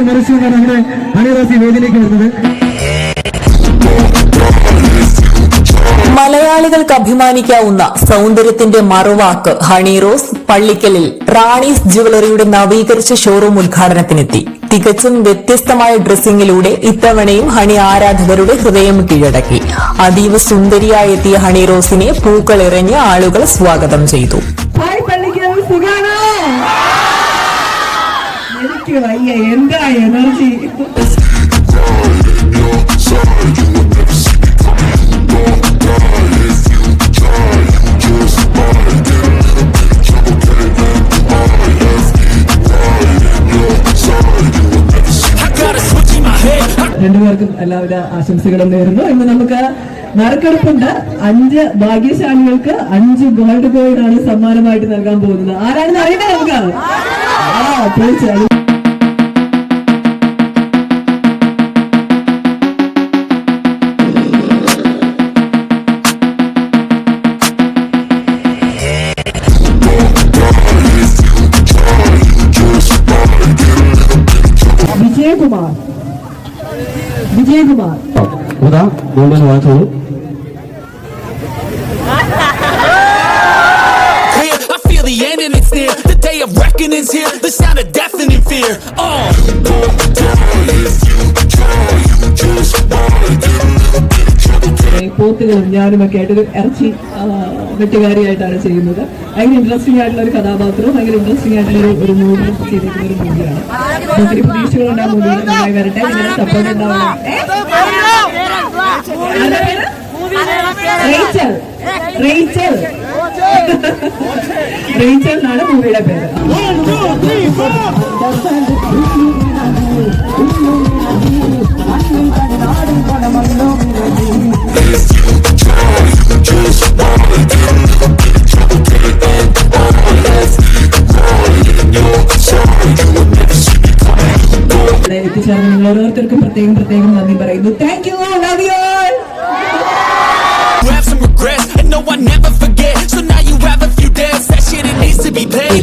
മറിച്ചുകൊണ്ടാണ് നമ്മുടെ ഹണിറോസി വേദിയിലേക്ക് വരുന്നത്. മലയാളികൾക്ക് അഭിമാനിക്കാവുന്ന സൗന്ദര്യത്തിന്റെ മറുവാക്ക് ഹണിറോസ് പള്ളിക്കലിൽ റാണീസ് ജുവലറിയുടെ നവീകരിച്ച ഷോറൂം ഉദ്ഘാടനത്തിനെത്തി. തികച്ചും വ്യത്യസ്തമായ ഡ്രസ്സിംഗിലൂടെ ഇത്തവണയും ഹണി ആരാധകരുടെ ഹൃദയം കീഴടക്കി. അതീവ സുന്ദരിയായി എത്തിയ ഹണിറോസിനെ പൂക്കളെറിഞ്ഞ് ആളുകൾ സ്വാഗതം ചെയ്തു. എന്താ എനർജി! രണ്ടുപേർക്കും എല്ലാവിധ ആശംസകളും നേരുന്നു. ഇന്ന് നമുക്ക് നറുക്കെടുപ്പുണ്ട്. 5 ഭാഗ്യശാലികൾക്ക് 5 ഗോൾഡ് കോയിൻ ആണ് സമ്മാനമായിട്ട് നൽകാൻ പോകുന്നത്. ആരാണെന്ന് അറിയട്ടെ നമുക്ക്? തീർച്ചയായും. വിജയകുമാർ വാങ്ങിച്ചോളൂ. The end and it's near. The day of reckoning's here. The sound of death and in fear. പോത്തുകളും ഞാനുമൊക്കെ ആയിട്ടൊരു ഇറച്ചി വെട്ടുകാരിയായിട്ടാണ് ചെയ്യുന്നത്. ഭയങ്കര ഇൻട്രസ്റ്റിംഗ് ആയിട്ടുള്ള ഒരു കഥാപാത്രവും ഭയങ്കര ഇൻട്രസ്റ്റിംഗ് ആയിട്ടുള്ള ഒരു മൂവി ചെയ്തിട്ടുള്ള ഒരു മൂവിയാണ്. ഒത്തിരി പ്രതീക്ഷകളുണ്ട് ആ മൂവി നന്നായി വരട്ടെ. നിങ്ങളുടെ സപ്പോർട്ട് ഉണ്ടാവണം. റേച്ചൽ എന്നാണ് മൂവിയുടെ പേര്. എത്തിച്ചേർന്ന് നിങ്ങൾ ഓരോരുത്തർക്കും പ്രത്യേകം നന്ദി പറയുന്നു. Thank you. Love you all. You have some regrets, and no, I never forget. So now you have a few debts. That shit, it needs to be paid.